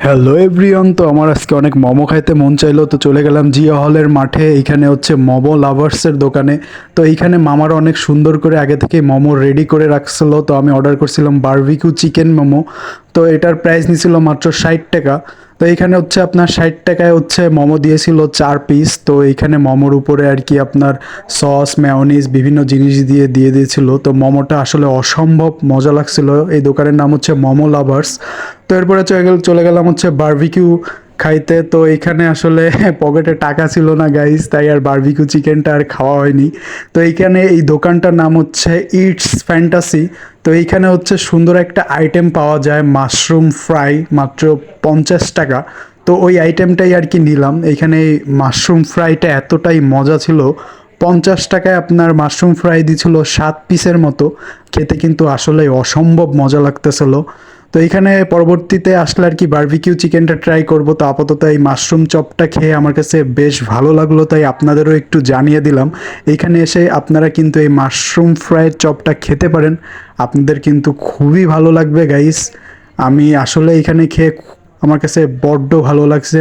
Hello everyone, তো আমার আজকে অনেক মোমো খাইতে মন চাইলো, তো চলে গেলাম জিয়া হলের মাঠে। এইখানে হচ্ছে মোমো লাভার্সের দোকানে। তো এইখানে মামারা অনেক সুন্দর করে আগে থেকে মোমো রেডি করে রাখছিল। তো আমি অর্ডার করছিলাম বারবিকিউ চিকেন মোমো। তো এটার প্রাইস নিছিল মাত্র 60 টাকা। তো এইখানে হচ্ছে আপনার 60 টাকায় হচ্ছে মোমো দিয়েছিল 4 পিস। তো এইখানে মোমোর উপরে আর কি আপনার সস মেয়োনিজ বিভিন্ন জিনিস দিয়ে দিয়ে দিয়েছিল। তো মোমোটা আসলে অসম্ভব মজা লাগছিল। এই দোকানের নাম হচ্ছে মোমো লাভার্স। তো এরপরে চলে গেলাম হচ্ছে বারবিকিউ খাইতে। তো এইখানে আসলে পকেটে টাকা ছিল না গাইস, তাই আর বারবিকিউ চিকেনটা আর খাওয়া হয়নি। তো এইখানে এই দোকানটার নাম হচ্ছে ইটস ফ্যান্টাসি। তো এইখানে হচ্ছে সুন্দর একটা আইটেম পাওয়া যায়, মাশরুম ফ্রাই, মাত্র 50 টাকা। তো ওই আইটেমটাই আর কি নিলাম। এইখানে মাশরুম ফ্রাইটা এতটাই মজা ছিল, 50 টাকায় আপনার মাশরুম ফ্রাই দিছিল 7 পিসের মতো। খেতে কিন্তু আসলে অসম্ভব মজা লাগতেছিল। তো এখানে পরবর্তীতে আসলে আর কি বারবিকিউ চিকেনটা ট্রাই করব। তো আপাতত এই মাশরুম চপটা খেয়ে আমার কাছে বেশ ভালো লাগলো, তাই আপনাদেরও একটু জানিয়ে দিলাম। এইখানে এসে আপনারা কিন্তু এই মাশরুম ফ্রাইড চপটা খেতে পারেন, আপনাদের কিন্তু খুবই ভালো লাগবে গাইস। আমি আসলে এখানে খেয়ে আমার কাছে বড্ড ভালো লাগছে।